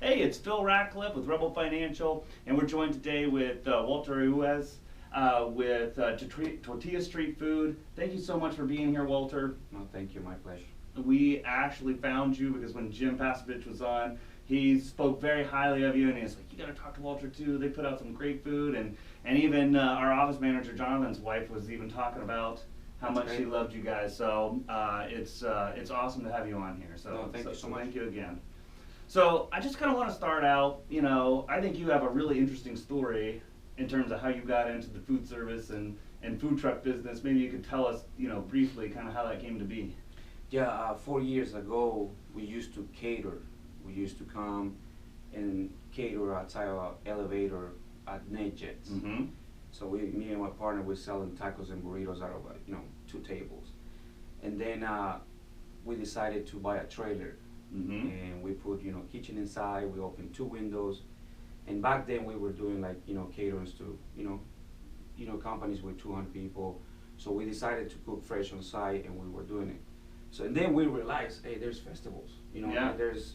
Hey, it's Phil Ratcliffe with Rebel Financial, and we're joined today with Walter Eguez with Tortilla Street Food. Thank you so much for being here, Walter. No, thank you. My pleasure. We actually found you because when Jim Pasovich was on, he spoke very highly of you, and he's like, you got to talk to Walter too. They put out some great food, and even our office manager, Jonathan's wife, was even talking about how much she loved you guys. So it's awesome to have you on here. So no, thank you so much. Thank you again. So I just kind of want to start out, I think you have a really interesting story in terms of how you got into the food service and food truck business. Maybe you could tell us, briefly kind of how that came to be. Yeah, 4 years ago, we used to cater. We used to come and cater outside our elevator at NetJets. Mm-hmm. So me and my partner were selling tacos and burritos out of, 2 tables. And then we decided to buy a trailer. Mm-hmm. And we put, kitchen inside. We opened 2 windows. And back then we were doing like, caterings to, companies with 200 people. So we decided to cook fresh on site, and we were doing it. So and then we realized, hey, there's festivals, Yeah. there's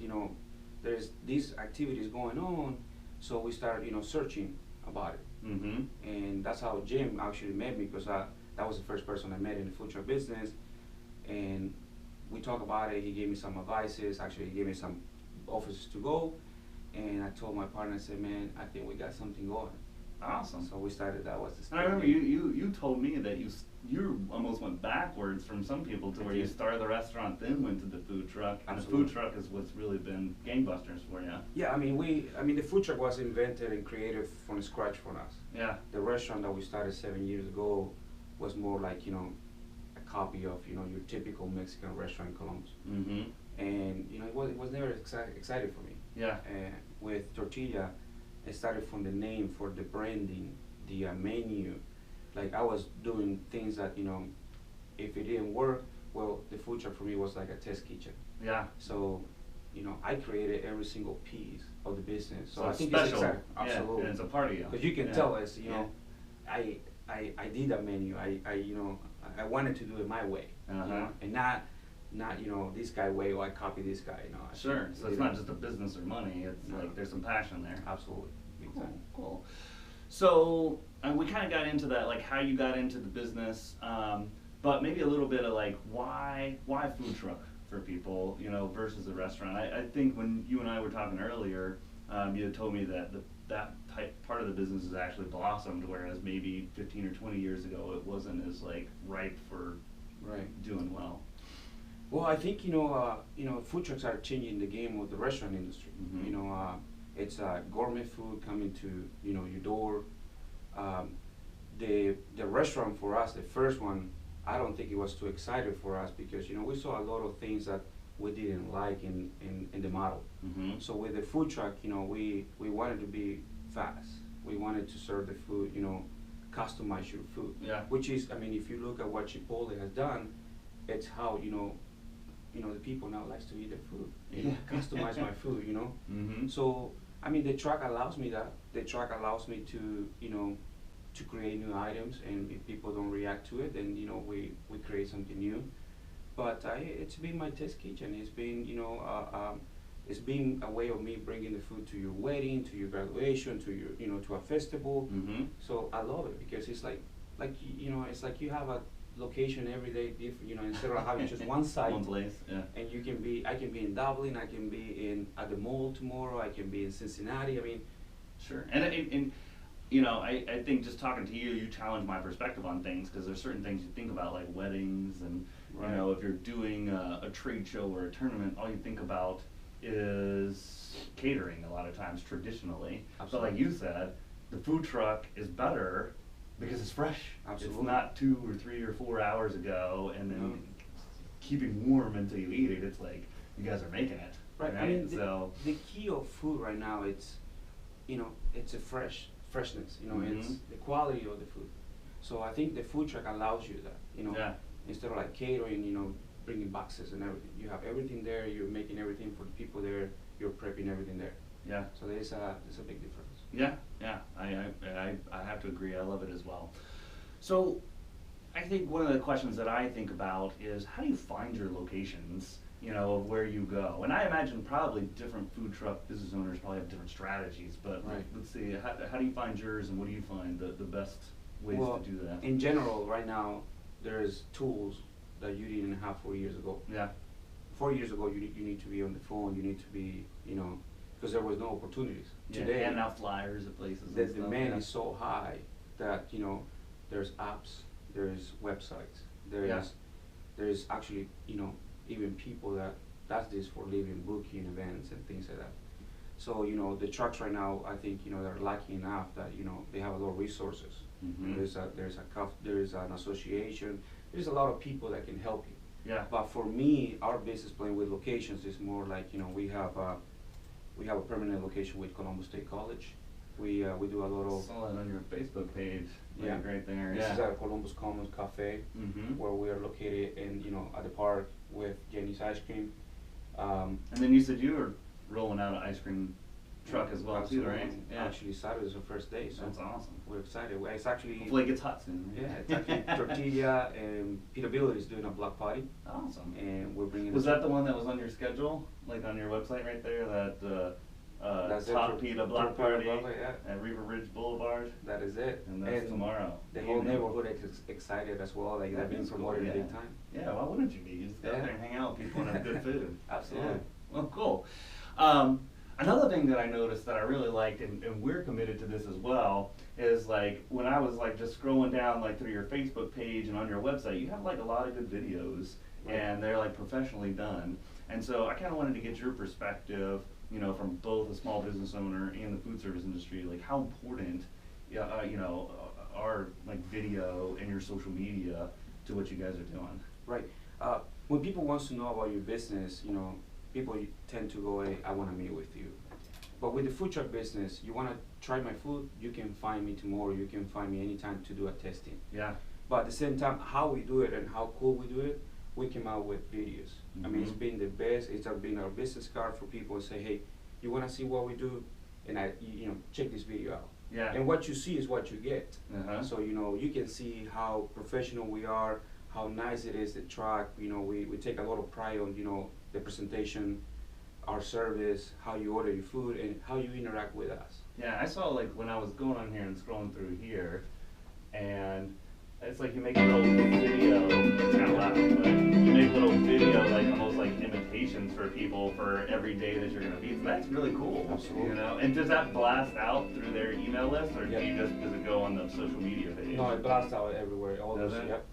these activities going on. So we started, searching about it. Mm-hmm. And that's how Jim actually met me, because that was the first person I met in the food truck business. And we talked about it. He gave me some advices. Actually, he gave me some offices to go. And I told my partner, I said, man, I think we got something going. Awesome. So we started, that was the And start. I remember you told me that you almost went backwards from some people to where you started the restaurant, then went to the food truck. And Absolutely. the food truck is what's really been gangbusters for you. Yeah, I mean, the food truck was invented and created from scratch for us. Yeah. The restaurant that we started 7 years ago was more like, a copy of, your typical Mexican restaurant in Columbus. Mm-hmm. And, it was never excited for me. Yeah. With Tortilla, it started from the name, for the branding, the menu. Like, I was doing things that, if it didn't work, well, the food truck for me was like a test kitchen. Yeah. So, I created every single piece of the business. So I it's think special. it's exciting. Absolutely. Yeah, and it's a part of you. Because you can tell us, I did that menu. I wanted to do it my way, and not this guy way, or I copy this guy. Sure. So it's not just a business or money. It's like there's some passion there. Absolutely. Exactly. Cool. So we kind of got into that, like how you got into the business, but maybe a little bit of like why food truck for people, versus a restaurant. I think when you and I were talking earlier, you had told me that that type part of the business has actually blossomed, whereas maybe 15 or 20 years ago it wasn't as like ripe for doing well. Well, I think food trucks are changing the game of the restaurant industry. Mm-hmm. It's gourmet food coming to your door. The restaurant for us, the first one, I don't think it was too excited for us, because we saw a lot of things that we didn't like in the model. Mm-hmm. So with the food truck, we wanted to be fast. We wanted to serve the food, customize your food. Yeah. Which is, if you look at what Chipotle has done, it's how the people now likes to eat their food. Customize my food. Mm-hmm. So the truck allows me that. The truck allows me to to create new items, and if people don't react to it, then we create something new. But it's been my test kitchen. It's been it's been a way of me bringing the food to your wedding, to your graduation, to your to a festival. Mm-hmm. So I love it, because it's like it's like you have a location every day, instead of having just one site. One place, yeah. And I can be in Dublin, I can be at the mall tomorrow, I can be in Cincinnati. Sure. And I think just talking to you challenge my perspective on things, because there's certain things you think about, like weddings, and if you're doing a trade show or a tournament, all you think about is catering a lot of times traditionally. Absolutely. But like you said, the food truck is better because it's fresh. Absolutely. It's not 2 or 3 or 4 hours ago and then keeping warm until you eat it. It's like you guys are making it. Right. So the key of food right now, it's it's a freshness. Mm-hmm. It's the quality of the food. So I think the food truck allows you that. Yeah. Instead of like catering, bringing boxes and everything, you have everything there. You're making everything for the people there. You're prepping everything there. Yeah. So there's a big difference. Yeah, I have to agree. I love it as well. So I think one of the questions that I think about is, how do you find your locations you know, of where you go. And I imagine probably different food truck business owners probably have different strategies, but Right. let's see, how do you find yours, and what do you find the best ways Well, to do that? in general, right now, there's tools that you didn't have 4 years ago. Yeah. 4 years ago, you need to be on the phone, you need to be, you know, because there was no opportunities. Yeah, Today, handing out flyers at places the and stuff. demand Yeah. is so high that, you know, there's apps, there's websites, there's actually, you know, even people that's this for living, booking events and things like that. So, you know, the trucks right now, I think, you know, they're lucky enough that, you know, they have a lot of resources. Mhm. There's an association, there's a lot of people that can help you. Yeah. But for me, our business plan with locations is more like, you know, we have a permanent location with Columbus State College. We do a lot of. Saw that on your Facebook page. Yeah. Like right there. This Yeah. is at Columbus Commons Cafe, Mhm. where we are located in, you know, at the park with Jenny's Ice Cream. And then you said you were rolling out an ice cream truck as well too, right? Absolutely. Yeah. Actually, Saturday is our first day, so That's awesome. we're excited. It's actually Hopefully it gets hot soon. Right? yeah, it's actually Tortilla and Peterbility is doing a block party, Awesome. and we're bringing. Was that the one that was on your schedule, like on your website right there? That That's it, Top Pita Block Tortilla Party Block Party, yeah. at River Ridge Boulevard, That is it. and that's tomorrow. The whole evening. neighborhood is excited as well. Like That they're being is cool, promoted yeah. big time. Yeah, why wouldn't you be? You just go out Yeah. there and hang out with people and have good food. Absolutely. Yeah. Well, cool. Another thing that I noticed that I really liked, and we're committed to this as well, is like when I was like just scrolling down like through your Facebook page and on your website, you have like a lot of good videos, Right. and they're like professionally done. And so I kind of wanted to get your perspective, you know, from both a small business owner and the food service industry, like how important, you know, are like video and your social media to what you guys are doing. Right. When people wants to know about your business, you know, people tend to go, hey, I want to meet with you. But with the food truck business, you want to try my food, you can find me tomorrow, you can find me anytime to do a testing. Yeah. But at the same time, how we do it and how cool we do it, we came out with videos. I mean, it's Mhm. been the best. It's been our business card for people to say, hey, you want to see what we do? And you know, check this video out. Yeah. And what you see is what you get. Uh-huh. So, you know, you can see how professional we are, how nice it is, the truck. You know, we take a lot of pride on, you know, the presentation, our service, how you order your food, and how you interact with us. Yeah, I saw like when I was going on here and scrolling through here, and it's like you make a little video, it's kind of loud, but you make a little video like almost like invitations for people for every day that you're gonna be. So that's really cool. Absolutely. You know, and does that blast out through their email list, or Yeah. does it go on the social media page? No, it blasts out everywhere. All Does those, it? yep.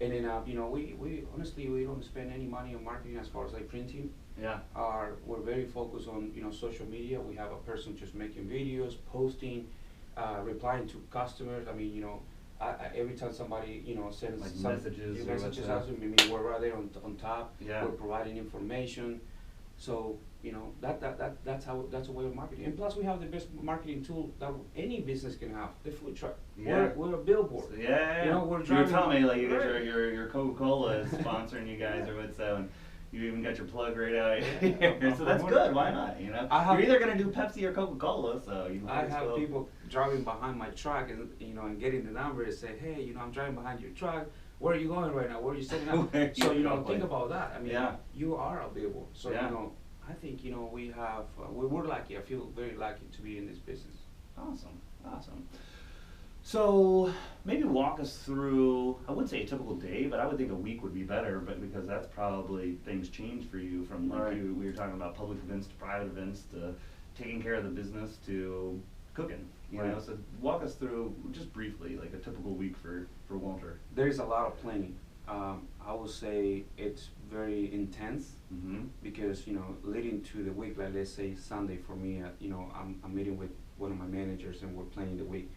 And then, you know, we honestly, we don't spend any money on marketing as far as like printing. Yeah. We're very focused on, you know, social media. We have a person just making videos, posting, replying to customers. I mean, you know, every time somebody, you know, sends Like some messages or messages WhatsApp. out to me, we're right there on top. Yeah. We're providing information. So, you know, that's a way of marketing. And plus, we have the best marketing tool that any business can have: the food truck. Yeah. We're a billboard. So, yeah. You know, we're you were driving- telling me like you got Right. your Coca-Cola is sponsoring you guys or what so, and you even got your plug right out Yeah. here. So that's good. Why not? You know, you're either gonna do Pepsi or Coca-Cola, so you might I as have well. people driving behind my truck and, you know, and getting the number and say, hey, you know, I'm driving behind your truck. Where are you going right now? Where are you sitting up? Where are So, you you know, going? think about that. I mean, Yeah. you are a billboard. So, Yeah. you know, I think, you know, we have, we're lucky. I feel very lucky to be in this business. Awesome. So maybe walk us through, I wouldn't say a typical day, but I would think a week would be better, but because that's probably things change for you from like Right. we were talking about public events to private events to taking care of the business to cooking, you know, Right. so walk us through just briefly like a typical week for Walter. There is a lot of planning. I would say it's very intense Mm-hmm. because, you know, leading to the week, like let's say Sunday for me, you know, I'm meeting with one of my managers and we're planning the week.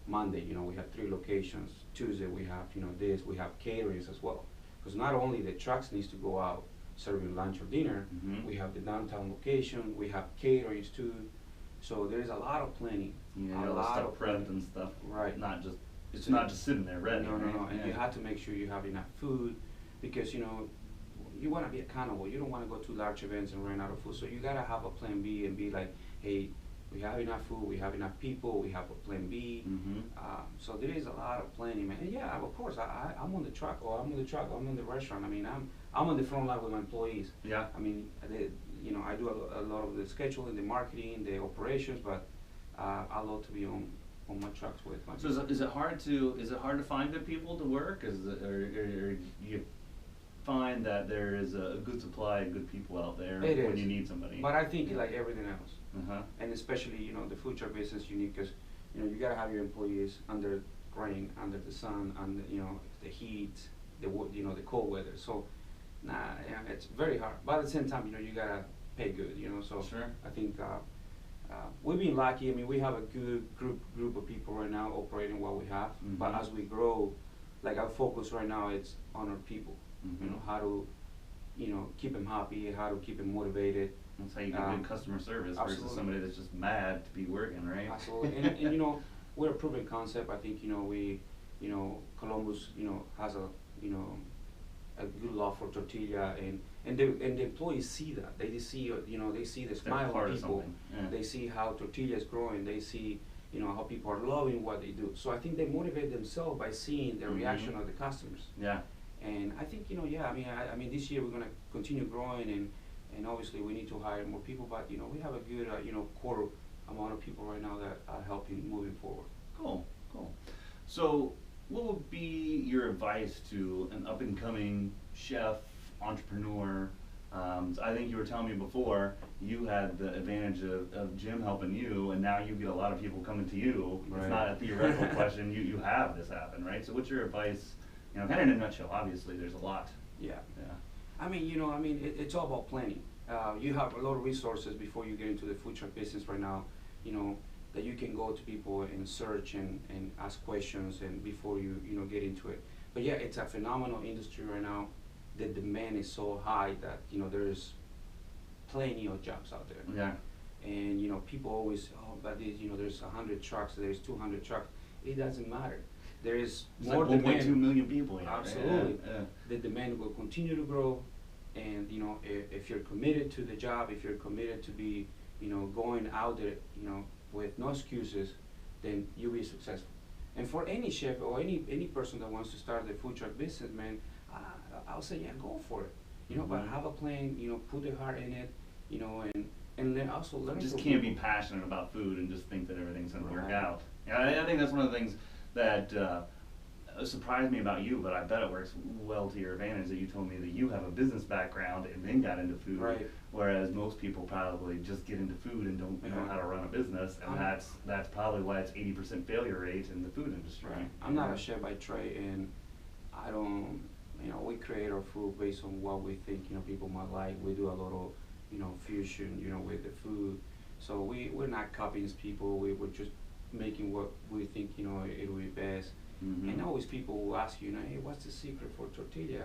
Monday, you know, we have 3 locations. Tuesday we have, you know, we have caterings as well. Because not only the trucks needs to go out serving lunch or dinner, Mhm. we have the downtown location, we have caterings too. So there's a lot of planning. Yeah, a all the lot stuff of prepped planning. and stuff. Right. It's not just sitting there ready. No, no, no. right? And Yeah. you have to make sure you have enough food because, you know, you want to be accountable. You don't want to go to large events and run out of food. So you got to have a plan B and be like, hey, We have enough food, we have enough people, we have a plan B. So there is a lot of planning, man. And yeah, of course, I'm on the truck, or I'm on the truck, I'm on the restaurant. I mean, I'm on the front line with my employees. Yeah. I mean, you know, I do a lot of the scheduling, the marketing, the operations, but I love to be on my trucks with my So is it hard to find good people to work? Or you find that there is a good supply of good people out there when you need somebody? But I think like everything else, Uh-huh. and especially, you know, the food truck business unique because, you know, you gotta have your employees under rain, under the sun, under, you know, the heat, you know, the cold weather. So, yeah, it's very hard. But at the same time, you know, you gotta pay good, you know. So Sure. I think we've been lucky. I mean, we have a good group of people right now operating what we have. But as we grow, like our focus right now, it's on our people. You know, how to, you know, keep them happy, how to keep them motivated. That's how you get good customer service versus absolutely. somebody that's just mad to be working, right? Absolutely, and you know, we're a proven concept. I think, you know, you know, Columbus, you know, has a, you know, a good love for tortilla, and the employees see that. They see, you know, they see the smile on people. Yeah. They see how tortilla is growing. They see, you know, how people are loving what they do. So I think they motivate themselves by seeing the reaction of the customers. Yeah. And I think, you know, yeah, I mean, this year we're gonna continue growing, and obviously we need to hire more people, but, you know, we have a good, you know, core amount of people right now that are helping moving forward. Cool. So, what would be your advice to an up-and-coming chef, entrepreneur? I think you were telling me before, you had the advantage of Jim helping you, and now you get a lot of people coming to you. Right. It's not a theoretical question, you have this happen, right? So what's your advice, you know, kind of in a nutshell? Obviously, there's a lot. Yeah. Yeah. I mean, you know, it's all about planning. You have a lot of resources before you get into the food truck business right now, you know, that you can go to people and search and ask questions and before you know, get into it. But yeah, it's a phenomenal industry right now. The demand is so high that, you know, there's plenty of jobs out there. Yeah. And, you know, people always, but you know, there's 100 trucks, there's 200 trucks. It doesn't matter. There is It's more like 1.2 demand. million people. Yeah. Absolutely. Yeah. The demand will continue to grow, and, you know, if you're committed to the job, if you're committed to be, you know, going out there, you know, with no excuses, then you'll be successful. And for any chef or any person that wants to start the food truck business, man, I'll say, yeah, go for it. You know, but have a plan, you know, put the heart in it, you know, and then also learn. Just from can't people. be passionate about food and just think that everything's going to work Right. out. Yeah, I think that's one of the things that surprised me about you, but I bet it works well to your advantage that you told me that you have a business background and then got into food, Right. whereas most people probably just get into food and don't know how to run a business, and that's probably why it's 80% failure rate in the food industry. Right. I'm not a chef by trade, and I don't, you know, we create our food based on what we think, you know, people might like. We do a lot of, you know, fusion, you know, with the food. So we're not copying people. We're just making what we think, you know, it will be best. And always people will ask you, you know, hey, what's the secret for tortilla?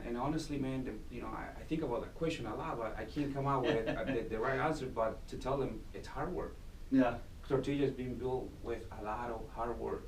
And honestly, man, you know, I think about that question a lot, but I can't come out with the right answer. But to tell them it's hard work. Yeah. Tortilla is being built with a lot of hard work,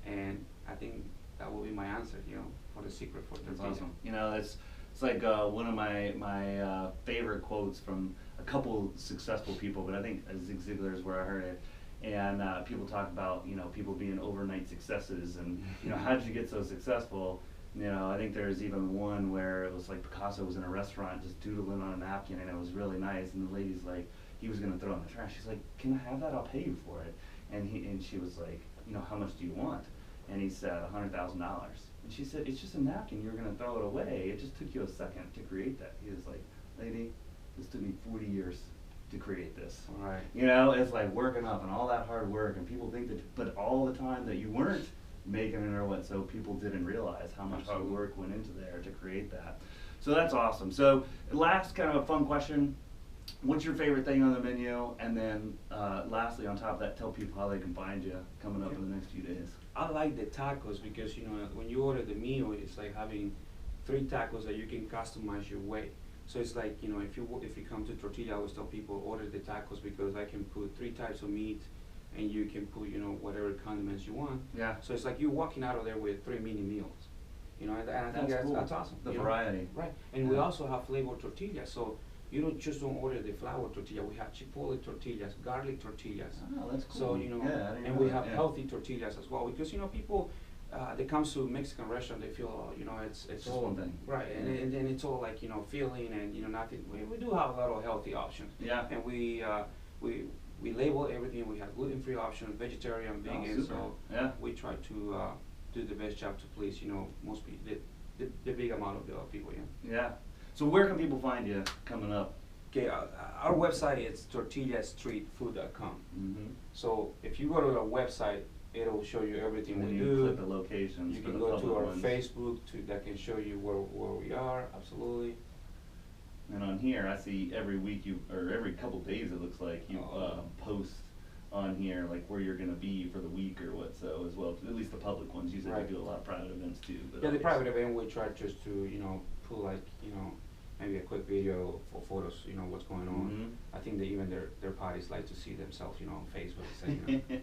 and I think that will be my answer, you know, for the secret for tortilla. That's awesome. You know, it's like one of my favorite quotes from a couple successful people, but I think Zig Ziglar is where I heard it. And people talk about, you know, people being overnight successes, and, you know, how did you get so successful? You know, I think there's even one where it was like Picasso was in a restaurant just doodling on a napkin, and it was really nice, and the lady's like, he was gonna throw it in the trash. She's like, can I have that? I'll pay you for it. And she was like, you know, how much do you want? And he said $100,000. And she said, it's just a napkin. You're gonna throw it away. It just took you a second to create that. He was like, lady, this took me 40 years to create this. Right. You know, it's like working up and all that hard work, and people think that, but all the time that you weren't making it or what, so people didn't realize how much hard work went into there to create that. So that's awesome. So last kind of a fun question, what's your favorite thing on the menu? And then lastly, on top of that, tell people how they can find you coming up in the next few days. I like the tacos because, you know, when you order the meal, it's like having 3 tacos that you can customize your way. So it's like, you know, if you come to Tortilla, I always tell people order the tacos because I can put 3 types of meat, and you can put, you know, whatever condiments you want. Yeah. So it's like you're walking out of there with 3 mini meals, you know, and I think That's cool. that's awesome. The you know? variety. Right. And we also have flavored tortillas. So, you don't order the flour tortilla. We have chipotle tortillas, garlic tortillas. Oh, that's cool. So you know, yeah, I didn't and know we that, have yeah. healthy tortillas as well, because you know people that comes to Mexican restaurant, they feel you know it's It's the whole thing. right, and then it's all like you know filling and you know nothing. We do have a lot of healthy options, Yeah. and we label everything. We have gluten-free options, vegetarian, Oh, vegan. super. So Yeah. we try to do the best job to please you know most people, the big amount of the people. Yeah. Yeah. So where can people find you coming up? Okay, our website is tortillastreetfood.com. Mm-hmm. So if you go to our website, it'll show you everything And we you do. click the locations You for can the go public to our ones. Facebook that can show you where we are. Absolutely. And on here, I see every week or every couple days it looks like you post on here like where you're gonna be for the week or what. So as well, at least the public ones. Usually Right. they do a lot of private events too. But Yeah, the obviously- private event we try just to you know put like you know maybe a quick video for photos. You know what's going on. Mhm. I think they even their parties like to see themselves you know on Facebook. So, you know.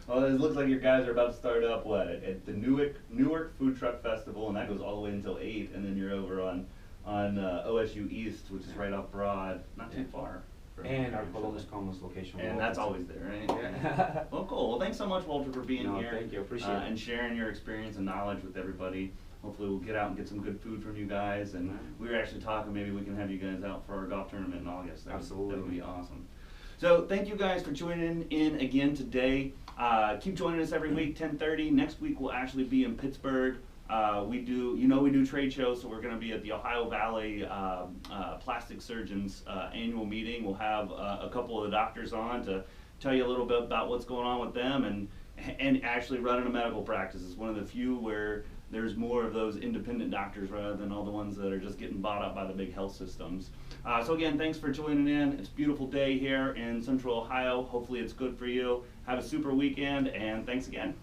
Well, it looks like your guys are about to start up at the Newark Food Truck Festival, and that goes all the way until 8, and then you're over on OSU East, which is right off Broad, not too Yeah. far. from And here, our so- Columbus Commons location. And that's always there, right? Yeah. Well, cool. Well, thanks so much, Walter, for being No, here. thank you. Appreciate it. And sharing your experience and knowledge with everybody. Hopefully we'll get out and get some good food from you guys. And Right. we were actually talking, maybe we can have you guys out for our golf tournament in August. Absolutely. That would be awesome. So thank you guys for tuning in again today. Keep joining us every week, 10:30. Next week we'll actually be in Pittsburgh. We do trade shows, so we're going to be at the Ohio Valley Plastic Surgeons annual meeting. We'll have a couple of the doctors on to tell you a little bit about what's going on with them and actually running a medical practice. It's one of the few where there's more of those independent doctors rather than all the ones that are just getting bought up by the big health systems. So again, thanks for joining in. It's a beautiful day here in Central Ohio. Hopefully it's good for you. Have a super weekend, and thanks again.